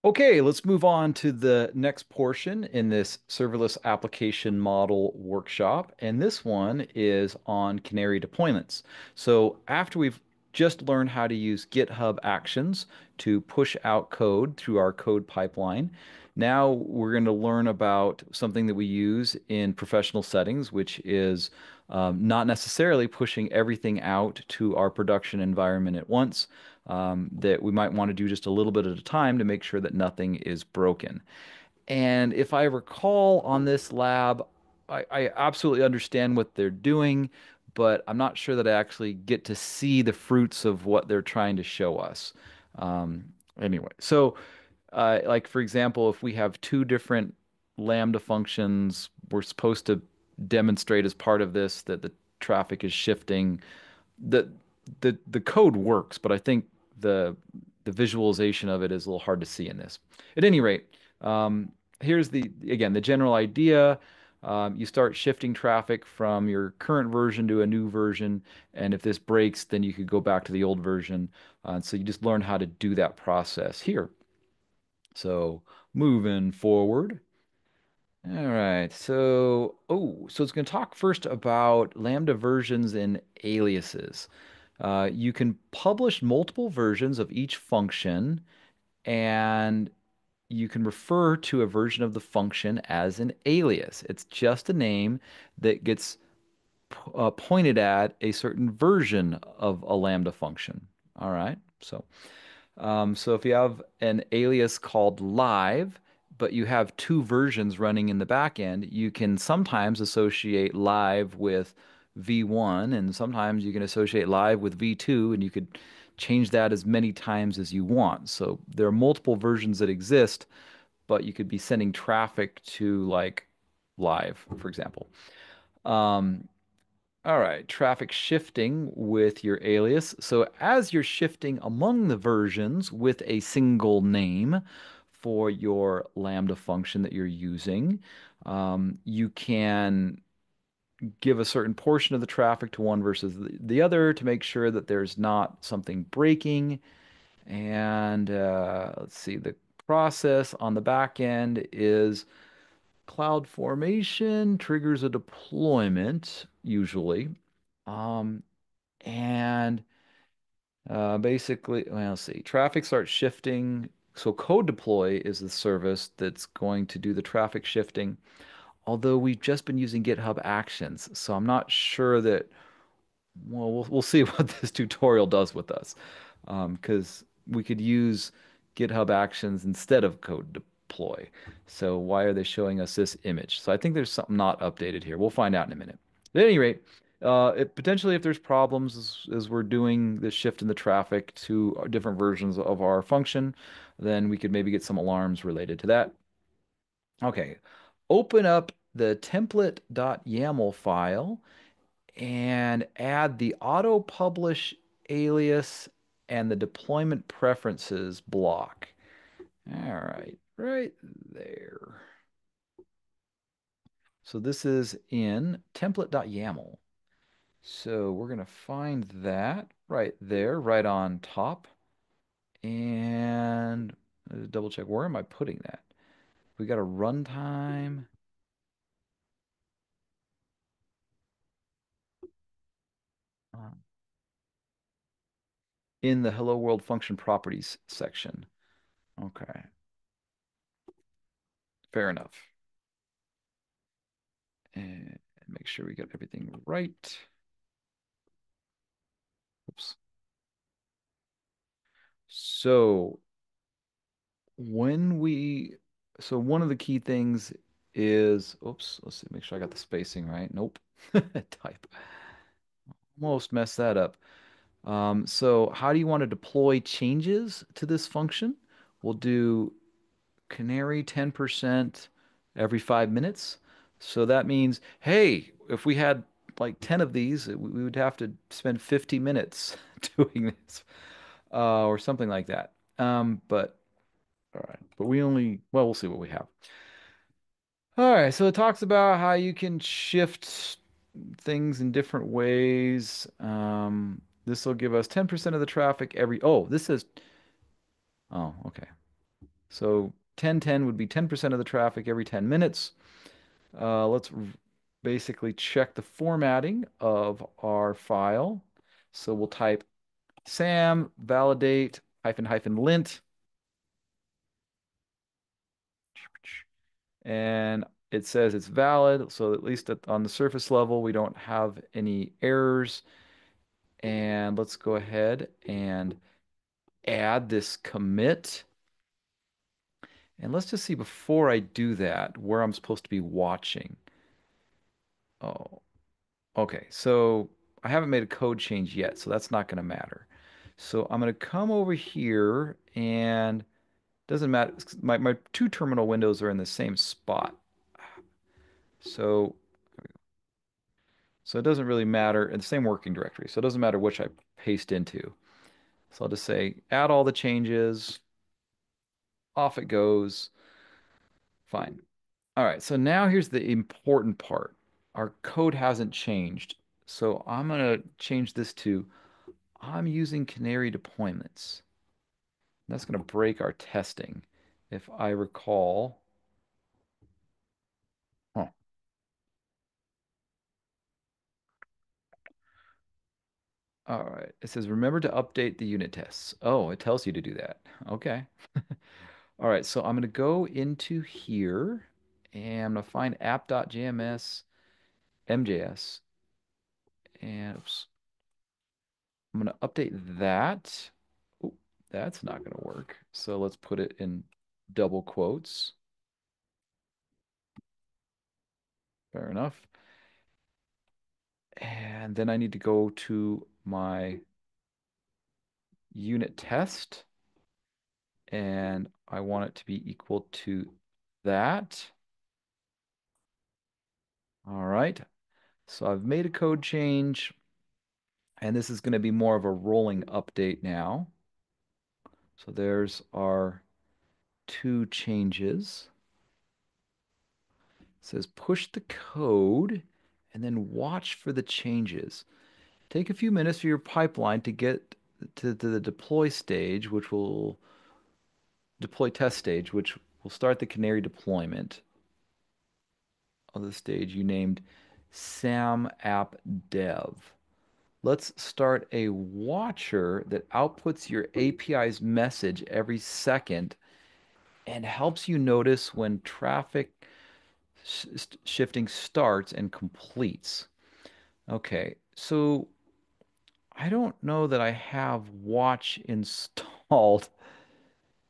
Okay, let's move on to the next portion in this serverless application model workshop. And this one is on Canary deployments. So after we've just learned how to use GitHub Actions to push out code through our code pipeline, now we're going to learn about something that we use in professional settings, which is not necessarily pushing everything out to our production environment at once, that we might want to do just a little bit at a time to make sure that nothing is broken. And if I recall on this lab, I absolutely understand what they're doing, but I'm not sure that I actually get to see the fruits of what they're trying to show us. Anyway, so like for example, if we have two different Lambda functions, we're supposed to demonstrate as part of this that the traffic is shifting. The the code works, but I think the the visualization of it is a little hard to see in this. At any rate, here's the again the general idea. You start shifting traffic from your current version to a new version, and if this breaks, then you could go back to the old version. So you just learn how to do that process here. So moving forward. All right. So it's going to talk first about Lambda versions and aliases. You can publish multiple versions of each function, and you can refer to a version of the function as an alias. It's just a name that gets pointed at a certain version of a Lambda function. All right. So if you have an alias called live, but you have two versions running in the back end, you can sometimes associate live with V1, and sometimes you can associate live with V2, and you could change that as many times as you want. So there are multiple versions that exist, but you could be sending traffic to like live, for example. Um, all right, traffic shifting with your alias. So as you're shifting among the versions with a single name for your Lambda function that you're using, you can give a certain portion of the traffic to one versus the other to make sure that there's not something breaking. And let's see, the process on the back end is cloud formation triggers a deployment usually. Um, and basically, well, let's see, traffic starts shifting. So code deploy is the service that's going to do the traffic shifting. Although we've just been using GitHub Actions, so I'm not sure that, well, we'll see what this tutorial does with us. Because we could use GitHub Actions instead of code deploy. So why are they showing us this image? So I think there's something not updated here. We'll find out in a minute. At any rate, potentially if there's problems as we're doing this shift in the traffic to different versions of our function, then we could maybe get some alarms related to that. Okay, open up the template.yaml file and add the auto publish alias and the deployment preferences block. All right, right there. So this is in template.yaml. So we're going to find that right there, right on top. And double check, where am I putting that? We got a runtime uh, in the Hello World function properties section. Okay, fair enough. And make sure we get everything right. Oops. So when we, so one of the key things is, oops, let's see, make sure I got the spacing right. Nope. Type. Almost messed that up. So how do you want to deploy changes to this function? We'll do canary 10% every 5 minutes. So that means, hey, if we had like 10 of these, we would have to spend 50 minutes doing this, or something like that. But all right, but we only, well, we'll see what we have. All right, so it talks about how you can shift things in different ways. This will give us 10% of the traffic every, oh, this is, oh, okay. So 1010 would be 10% of the traffic every 10 minutes. Let's basically check the formatting of our file. So we'll type sam validate hyphen hyphen lint, and it says it's valid. So at least on the surface level, we don't have any errors. And let's go ahead and add this commit. And let's just see before I do that where I'm supposed to be watching. Oh, okay. So I haven't made a code change yet, so that's not going to matter. So I'm going to come over here and doesn't matter. My two terminal windows are in the same spot. So so it doesn't really matter in the same working directory. So it doesn't matter which I paste into. So I'll just say add all the changes, off it goes. Fine. All right, so now here's the important part. Our code hasn't changed. So I'm going to change this to I'm using Canary deployments. That's going to break our testing. If I recall, oh, all right. It says remember to update the unit tests. Oh, it tells you to do that. Okay. All right, so I'm going to go into here and I'm going to find app.jms, MJS, and oops, I'm going to update that. Oh, that's not going to work. So let's put it in double quotes. Fair enough. And then I need to go to my unit test and I want it to be equal to that. All right. So I've made a code change and this is going to be more of a rolling update now. So there's our two changes. It says push the code and then watch for the changes. Take a few minutes for your pipeline to get to the deploy stage, which will deploy test stage, which will start the Canary deployment of the stage you named SAM app dev. Let's start a watcher that outputs your API's message every second and helps you notice when traffic shifting starts and completes. Okay, so I don't know that I have watch installed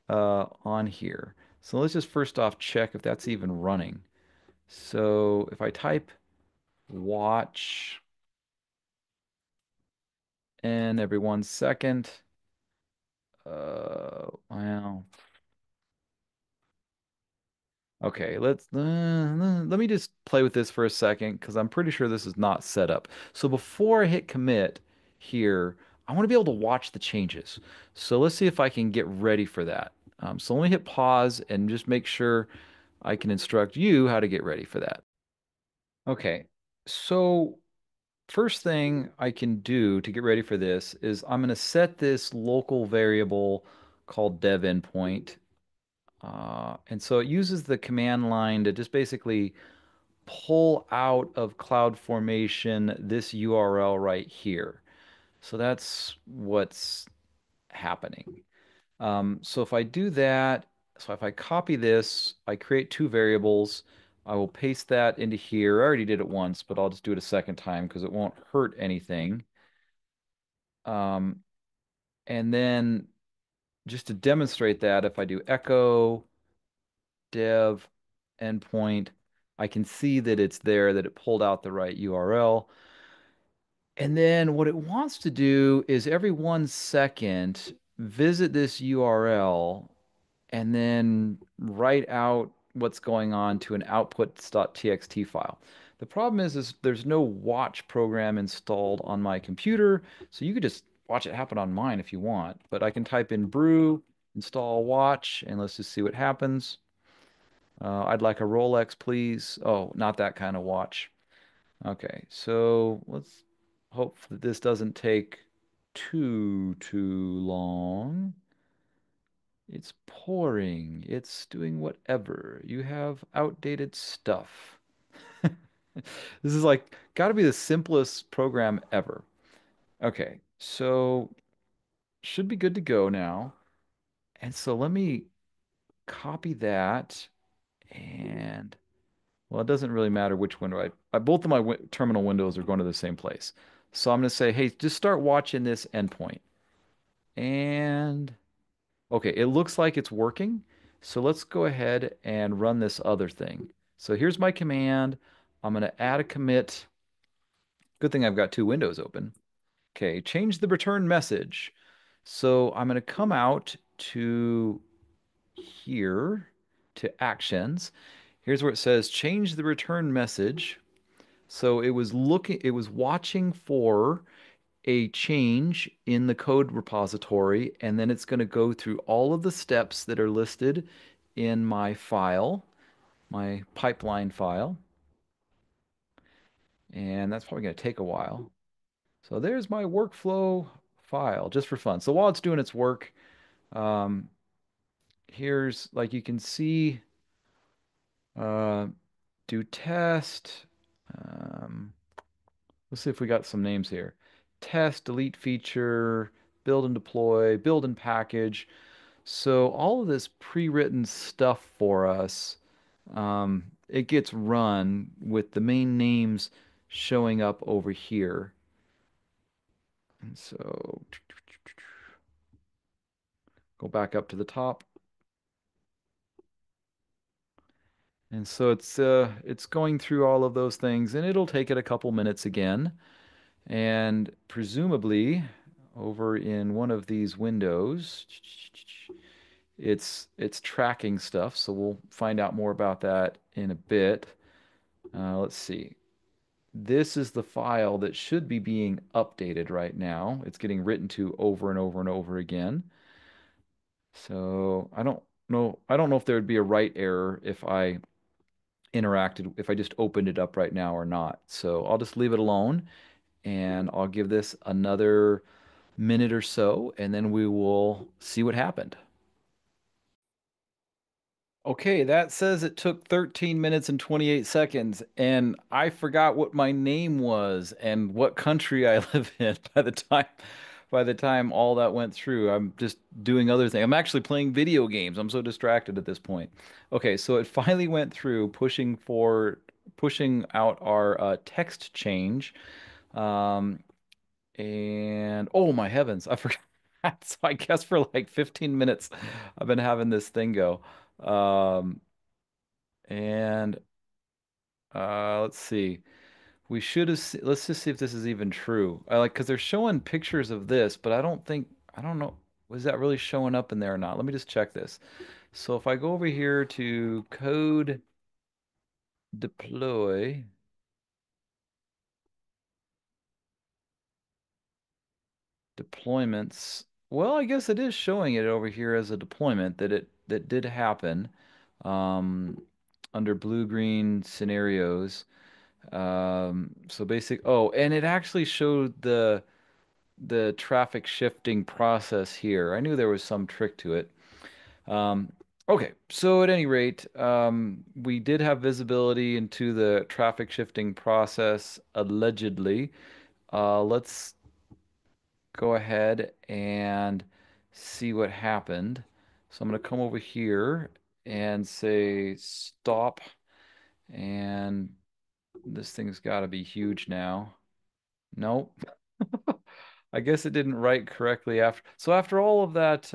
on here. So let's just first off check if that's even running. So if I type watch in every 1 second, well, okay, let me just play with this for a second because I'm pretty sure this is not set up. So before I hit commit here, I want to be able to watch the changes. So let's see if I can get ready for that. So let me hit pause and just make sure I can instruct you how to get ready for that. Okay, so first thing I can do to get ready for this is I'm going to set this local variable called dev endpoint. And so it uses the command line to just basically pull out of CloudFormation this URL right here. So that's what's happening. So if I do that, so if I copy this, I create two variables. I will paste that into here. I already did it once, but I'll just do it a second time because it won't hurt anything. Um, and then just to demonstrate that, if I do echo dev endpoint, I can see that it's there, that it pulled out the right URL. And then what it wants to do is every 1 second visit this URL and then write out what's going on to an outputs.txt file. The problem is there's no watch program installed on my computer, so you could just watch it happen on mine if you want. But I can type in brew, install watch, and let's just see what happens. I'd like a Rolex, please. Oh, not that kind of watch. Okay, so let's hope that this doesn't take too long. It's pouring. It's doing whatever. You have outdated stuff. This is like got to be the simplest program ever. Okay, so should be good to go now. And so let me copy that and well, it doesn't really matter which window both of my terminal windows are going to the same place. So I'm going to say, hey, just start watching this endpoint. And okay, it looks like it's working. So let's go ahead and run this other thing. So here's my command. I'm going to add a commit. Good thing I've got two windows open. Okay, change the return message. So I'm going to come out to here to actions. Here's where it says change the return message. So it was watching for a change in the code repository, and then it's going to go through all of the steps that are listed in my file, my pipeline file, and that's probably going to take a while. So there's my workflow file just for fun. So while it's doing its work, um, here's like you can see, uh, do test. Um, let's see if we got some names here. Test, delete feature, build and deploy, build and package. So all of this pre-written stuff for us, it gets run with the main names showing up over here. And so go back up to the top. And so it's going through all of those things and it'll take it a couple minutes again. And presumably over in one of these windows, it's tracking stuff, so we'll find out more about that in a bit. Let's see. This is the file that should be being updated right now. It's getting written to over and over and over again. So I don't know if there would be a write error if I interacted, if I just opened it up right now or not. So I'll just leave it alone and I'll give this another minute or so, and then we will see what happened. Okay, that says it took 13 minutes and 28 seconds, and I forgot what my name was and what country I live in by the time all that went through. I'm just doing other things. I'm actually playing video games. I'm so distracted at this point. Okay, so it finally went through pushing out our text change. Um, and oh my heavens, I forgot. So I guess for like 15 minutes I've been having this thing go. Um, and let's see. We should have let's just see if this is even true. I like because they're showing pictures of this, but I don't know was that really showing up in there or not. Let me just check this. So if I go over here to code deploy deployments, well, I guess it is showing it over here as a deployment that did happen under blue green scenarios. So basic, oh, and it actually showed the traffic shifting process here. I knew there was some trick to it. Um, okay, so at any rate, we did have visibility into the traffic shifting process allegedly. Let's go ahead and see what happened. So I'm going to come over here and say stop, and this thing's got to be huge now. Nope. I guess it didn't write correctly after. So after all of that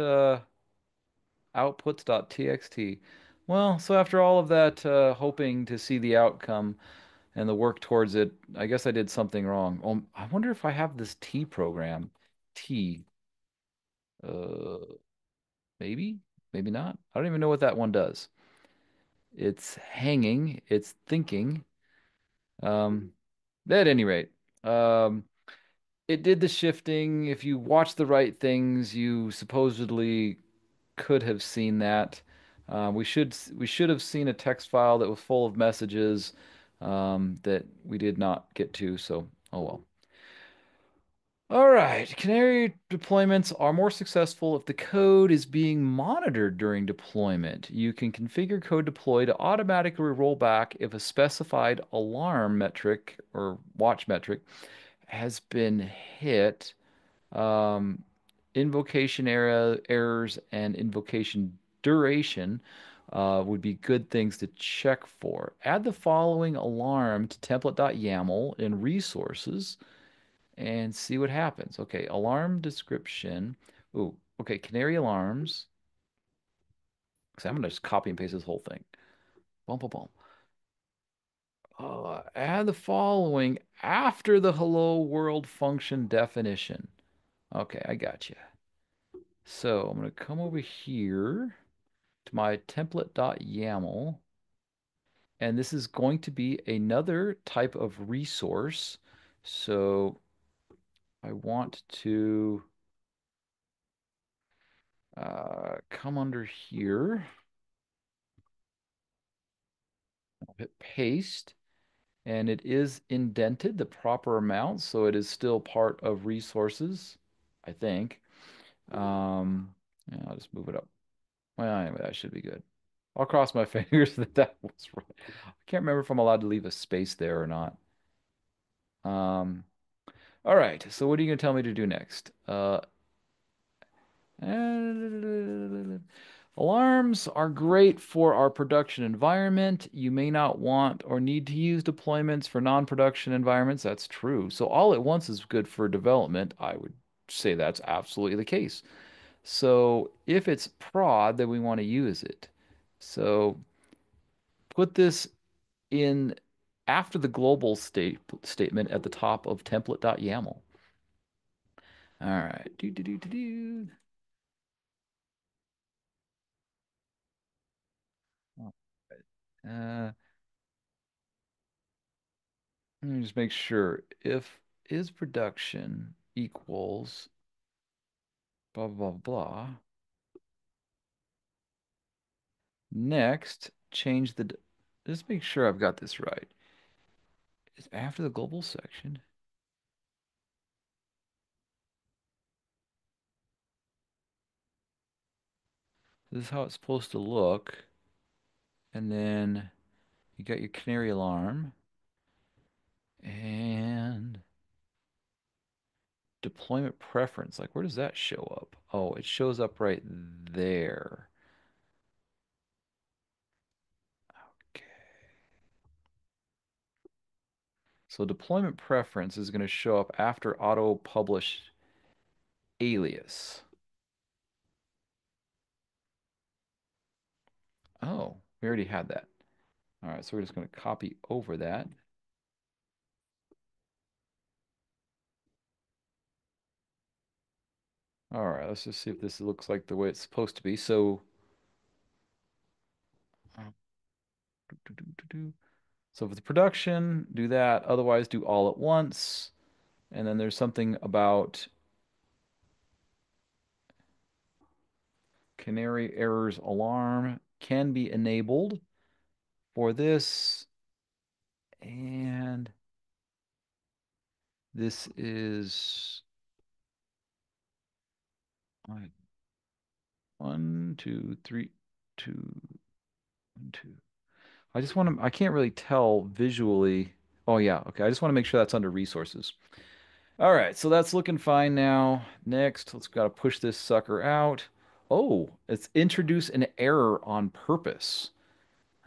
outputs.txt, well, so after all of that hoping to see the outcome and the work towards it, I guess I did something wrong. I wonder if I have this T program. T. Uh, maybe, maybe not. I don't even know what that one does. It's hanging, it's thinking. Um, at any rate, um, it did the shifting. If you watch the right things, you supposedly could have seen that. We should have seen a text file that was full of messages that we did not get to. So, oh well. All right, Canary deployments are more successful if the code is being monitored during deployment. You can configure code deploy to automatically roll back if a specified alarm metric or watch metric has been hit. Um, errors and invocation duration would be good things to check for. Add the following alarm to template.yaml in resources and see what happens. Okay, alarm description. Ooh, okay, canary alarms. So I'm gonna just copy and paste this whole thing. Boom, boom, boom. Add the following after the hello world function definition. Okay, I got you. So I'm gonna come over here to my template.yaml, and this is going to be another type of resource. So I want to come under here. I'll hit paste, and it is indented the proper amount, so it is still part of resources, I think. Yeah, I'll just move it up. Well, anyway, that should be good. I'll cross my fingers that that was right. I can't remember if I'm allowed to leave a space there or not. Um, all right, so what are you going to tell me to do next? Alarms are great for our production environment. You may not want or need to use deployments for non-production environments. That's true. So all at once is good for development. I would say that's absolutely the case. So if it's prod, then we want to use it. So put this in after the global statement at the top of template.yaml. All right. Do, do, do, do, do. All right. Let me just make sure if is production equals blah, blah, blah. Next, change the, just make sure I've got this right. It's after the global section. This is how it's supposed to look. And then you got your canary alarm and deployment preference. Like, where does that show up? Oh, it shows up right there. Okay. So deployment preference is going to show up after auto publish alias. Oh, we already had that. All right, so we're just going to copy over that. All right, let's just see if this looks like the way it's supposed to be. So, do, do, do, do. So for the production, do that. Otherwise, do all at once. And then there's something about canary errors alarm can be enabled for this. And this is uh, one, two, three, two, one, two. I just want to, I can't really tell visually. Oh, yeah. Okay. I just want to make sure that's under resources. All right. So that's looking fine now. Next, let's got to push this sucker out. Oh, it's introduce an error on purpose.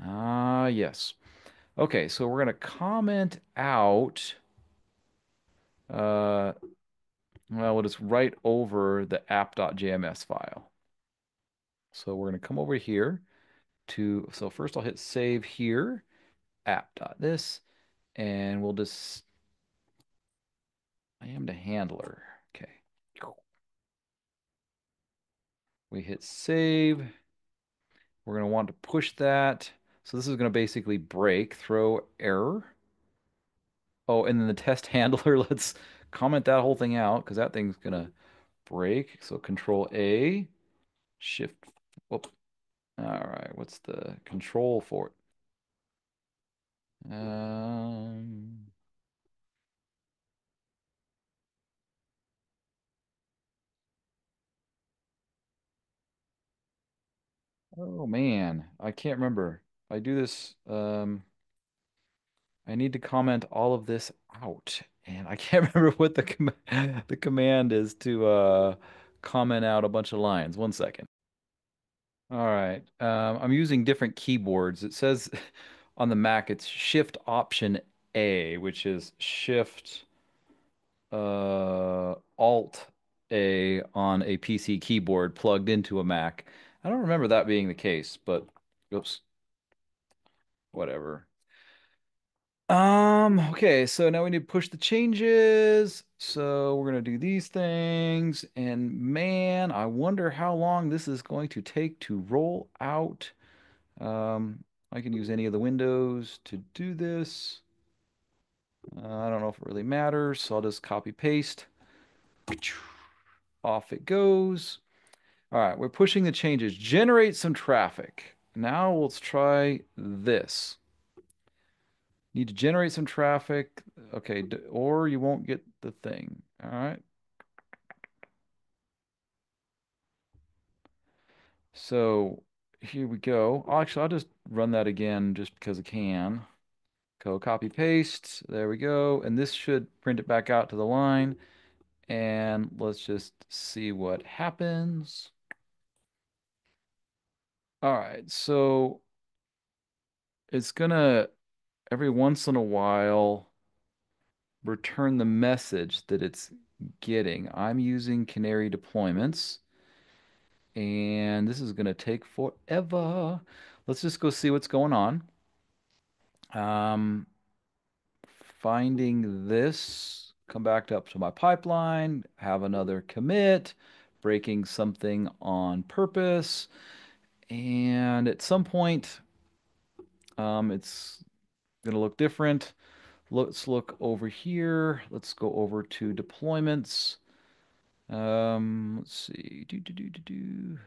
Ah, yes. Okay. So we're going to comment out, uh, well, we'll just write over the app.jms file. So we're going to come over here to, so first I'll hit save here, app.this, and we'll just I am the handler. Okay. We hit save. We're going to want to push that. So this is going to basically break, throw error. Oh, and then the test handler, let's comment that whole thing out because that thing's going to break. So control A, shift. Whoop. All right. What's the control for it? Oh man, I can't remember. I do this, I need to comment all of this out, and I can't remember what the command is to comment out a bunch of lines. One second. All right. I'm using different keyboards. It says on the Mac it's Shift Option A, which is Shift Alt A on a PC keyboard plugged into a Mac. I don't remember that being the case, but oops, whatever. Okay, so now we need to push the changes. So we're gonna do these things, and man, I wonder how long this is going to take to roll out. I can use any of the windows to do this. I don't know if it really matters, so I'll just copy paste. Off it goes. All right, we're pushing the changes. Generate some traffic. Now let's try this. Need to generate some traffic. Okay, or you won't get the thing. All right. So here we go. Actually, I'll just run that again just because I can. Go copy paste. There we go. And this should print it back out to the line. And let's just see what happens. All right. So it's gonna every once in a while return the message that it's getting. I'm using Canary deployments. And this is going to take forever. Let's just go see what's going on. Um, Finding this, come back up to my pipeline, have another commit, breaking something on purpose. And at some point, it's going to look different. Let's look over here. Let's go over to deployments. Let's see. Do.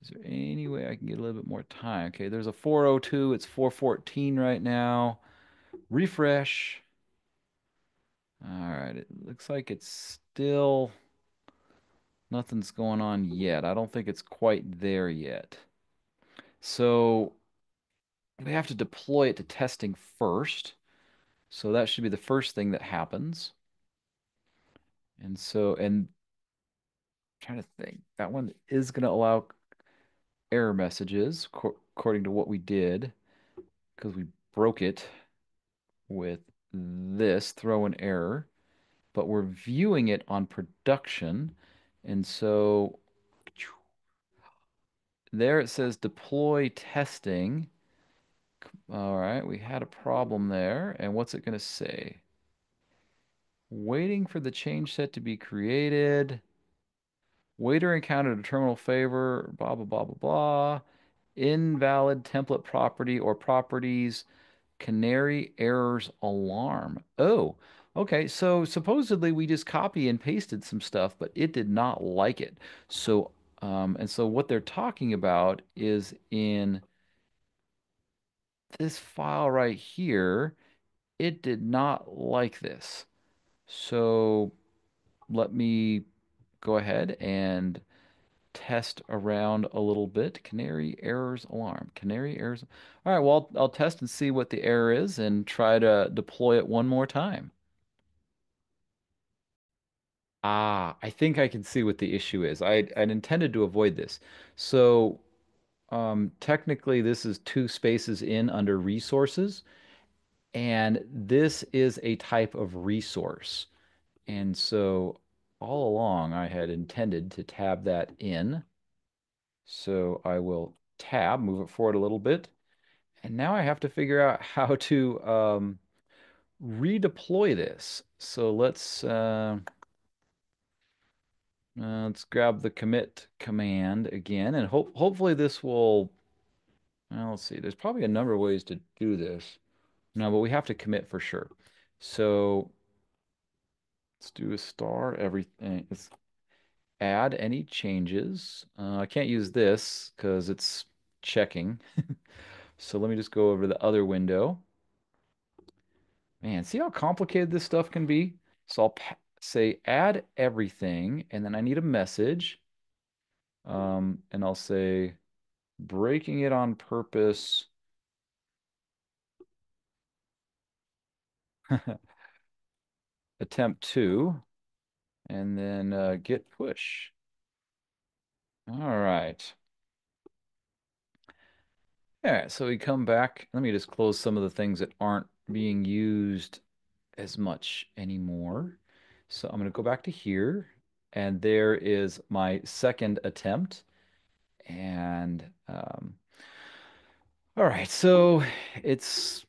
Is there any way I can get a little bit more time? Okay, there's a 402. It's 414 right now. Refresh. All right, it looks like it's still nothing's going on yet. I don't think it's quite there yet. So we have to deploy it to testing first. So that should be the first thing that happens. And I'm trying to think, that one is going to allow error messages according to what we did because we broke it with this throw an error, but we're viewing it on production. And so there it says deploy testing. All right, we had a problem there. And what's it going to say? Waiting for the change set to be created. Waiter encountered a terminal favor, blah, blah, blah, blah, blah. Invalid template property or properties. Canary errors alarm. Oh, okay. So supposedly we just copy and pasted some stuff, but it did not like it. So, and so what they're talking about is in this file right here, it did not like this. So let me go ahead and test around a little bit. Canary errors alarm. Canary errors. All right, well, I'll test and see what the error is and try to deploy it one more time. Ah, I think I can see what the issue is. I'd intended to avoid this. So, technically, this is two spaces in under resources, and this is a type of resource. And so, all along, I had intended to tab that in. So I will tab, move it forward a little bit, and now I have to figure out how to redeploy this. So let's grab the commit command again, and hopefully this will. Well, let's see. There's probably a number of ways to do this. No, but we have to commit for sure. So let's do a star everything. Let's add any changes. I can't use this because it's checking. So let me just go over to the other window. Man, see how complicated this stuff can be? So I'll say add everything, and then I need a message. And I'll say breaking it on purpose, attempt two, and then git push. All right. All right, so we come back. Let me just close some of the things that aren't being used as much anymore. So I'm going to go back to here, and there is my second attempt. And all right, so it's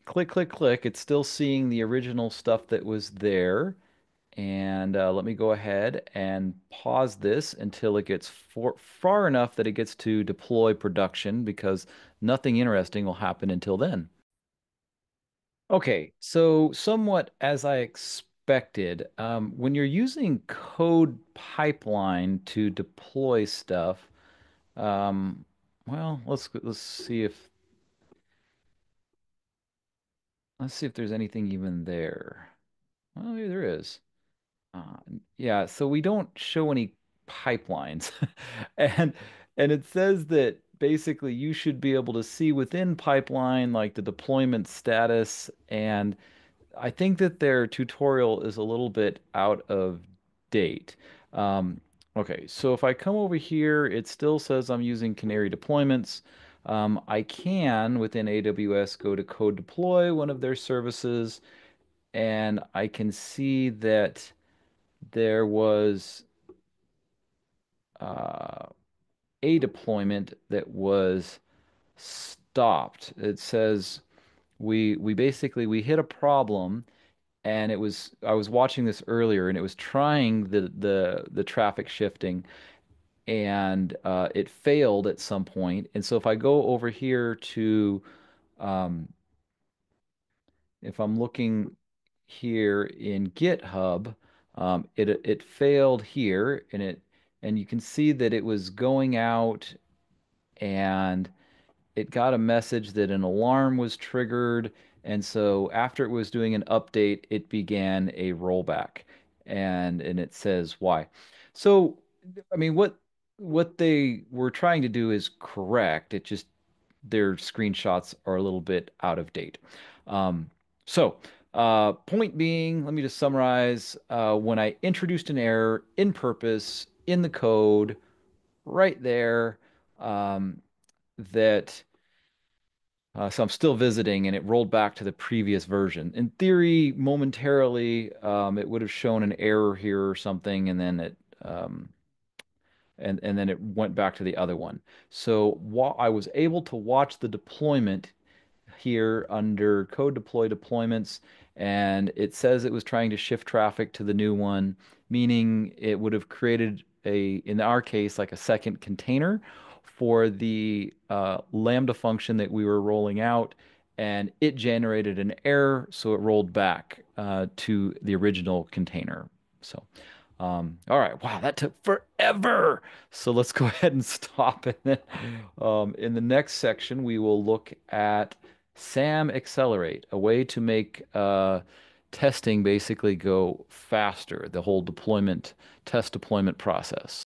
click, click, click. It's still seeing the original stuff that was there. And let me go ahead and pause this until it gets far enough that it gets to deploy production because nothing interesting will happen until then. Okay, so somewhat as I expected, when you're using code pipeline to deploy stuff, um, well, let's see if there's anything even there. Well, maybe there is. Uh, yeah, so we don't show any pipelines. And it says that basically you should be able to see within pipeline like the deployment status, and I think that their tutorial is a little bit out of date. Um, okay, so if I come over here, it still says I'm using Canary deployments. I can, within AWS, go to code deploy, one of their services, and I can see that there was uh, a deployment that was stopped. It says we basically we hit a problem, and it was I was watching this earlier, and it was trying the traffic shifting, and it failed at some point. And so if I go over here to um, if I'm looking here in GitHub, it failed here, and you can see that it was going out, and it got a message that an alarm was triggered, and so after it was doing an update, it began a rollback, and it says why. So, I mean, what they were trying to do is correct. It just their screenshots are a little bit out of date. Um, so, point being, let me just summarize. When I introduced an error in purpose in the code, right there, um, that so I'm still visiting, and it rolled back to the previous version. In theory, momentarily, it would have shown an error here or something, and then um, and then it went back to the other one. So while I was able to watch the deployment here under code deploy deployments, and it says it was trying to shift traffic to the new one, meaning it would have created in our case, like a second container for the Lambda function that we were rolling out, and it generated an error, so it rolled back to the original container. So, all right, wow, that took forever. So let's go ahead and stop. And then in the next section, we will look at SAM Accelerate, a way to make testing basically go faster, the whole test deployment process.